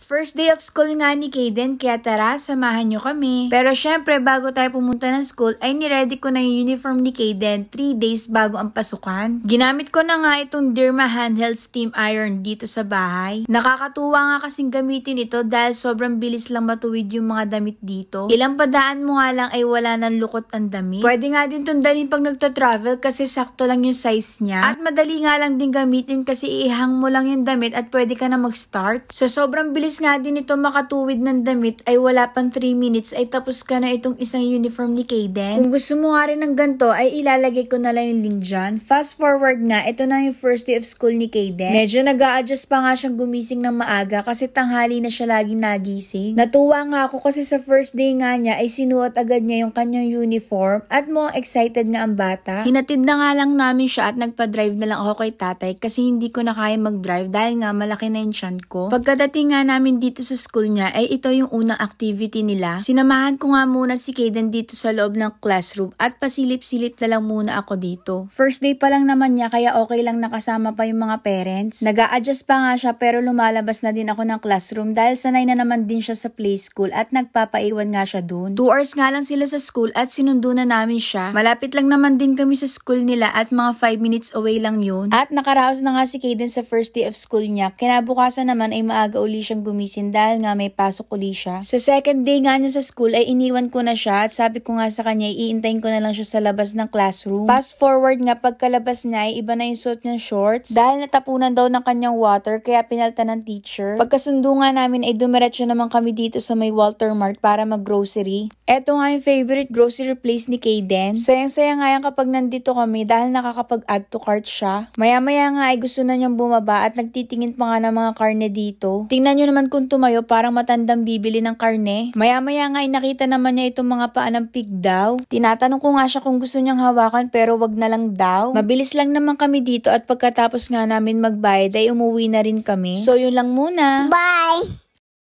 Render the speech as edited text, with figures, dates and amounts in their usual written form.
First day of school nga ni Kaden, kaya tara, samahan nyo kami. Pero syempre, bago tayo pumunta ng school, ay niready ko na yung uniform ni Kaden 3 days bago ang pasukan. Ginamit ko na nga itong Derma handheld steam iron dito sa bahay. Nakakatuwa nga kasing gamitin ito dahil sobrang bilis lang matuwid yung mga damit dito. Ilang padaan mo nga lang ay wala ng lukot ang damit. Pwede nga din itong dalhin pag nagta-travel kasi sakto lang yung size niya. At madali nga lang din gamitin kasi ihang mo lang yung damit at pwede ka na mag-start. Sa sobrang bilis nga din ito makatuwid ng damit ay wala pang 3 minutes ay tapos ka na itong isang uniform ni Kaden. Kung gusto mo nga rin ng ganito ay ilalagay ko na lang yung link dyan. Fast forward nga, ito na yung first day of school ni Kaden. Medyo nag-a-adjust pa nga siyang gumising ng maaga kasi tanghali na siya laging nagising. Natuwa nga ako kasi sa first day nga niya ay sinuot agad niya yung kanyang uniform at mo excited nga ang bata. Hinatid na nga lang namin siya at nagpa-drive na lang ako kay tatay kasi hindi ko na kaya mag-drive dahil nga malaki na yung tiyan ko. Pagkadating nga namin dito sa school niya ay ito yung unang activity nila. Sinamahan ko nga muna si Kaden dito sa loob ng classroom at pasilip-silip na lang muna ako dito. First day pa lang naman niya kaya okay lang nakasama pa yung mga parents. Nag-a-adjust pa nga siya pero lumalabas na din ako ng classroom dahil sanay na naman din siya sa play school at nagpapaiwan nga siya dun. 2 hours nga lang sila sa school at sinundo na namin siya. Malapit lang naman din kami sa school nila at mga 5 minutes away lang yun. At nakaraos na nga si Kaden sa first day of school niya. Kinabukasan naman ay maaga uli siyang gumising dahil nga may pasok uli siya. Sa second day nga niya sa school ay iniwan ko na siya at sabi ko nga sa kanya iintayin ko na lang siya sa labas ng classroom. Fast forward nga pagkalabas niya ay iba na yung suot niyang shorts dahil natapunan daw ng kanyang water kaya pinalta ng teacher. Pagkasundo nga namin ay dumiretso naman kami dito sa may Walter Mart para mag-grocery. Eto nga yung favorite grocery place ni Kaden. Sayang-sayang nga yan kapag nandito kami dahil nakakapag-add to cart siya. Maya-maya nga ay gusto na niyang bumaba at nagtitingin pa nga ng mga karne dito. Tingnan nyo naman kung tumayo parang matandang bibili ng karne. Maya-maya nga ay nakita naman niya itong mga paa ng pig daw. Tinatanong ko nga siya kung gusto niyang hawakan pero wag na lang daw. Mabilis lang naman kami dito at pagkatapos nga namin magbayad ay umuwi na rin kami. So yun lang muna. Bye!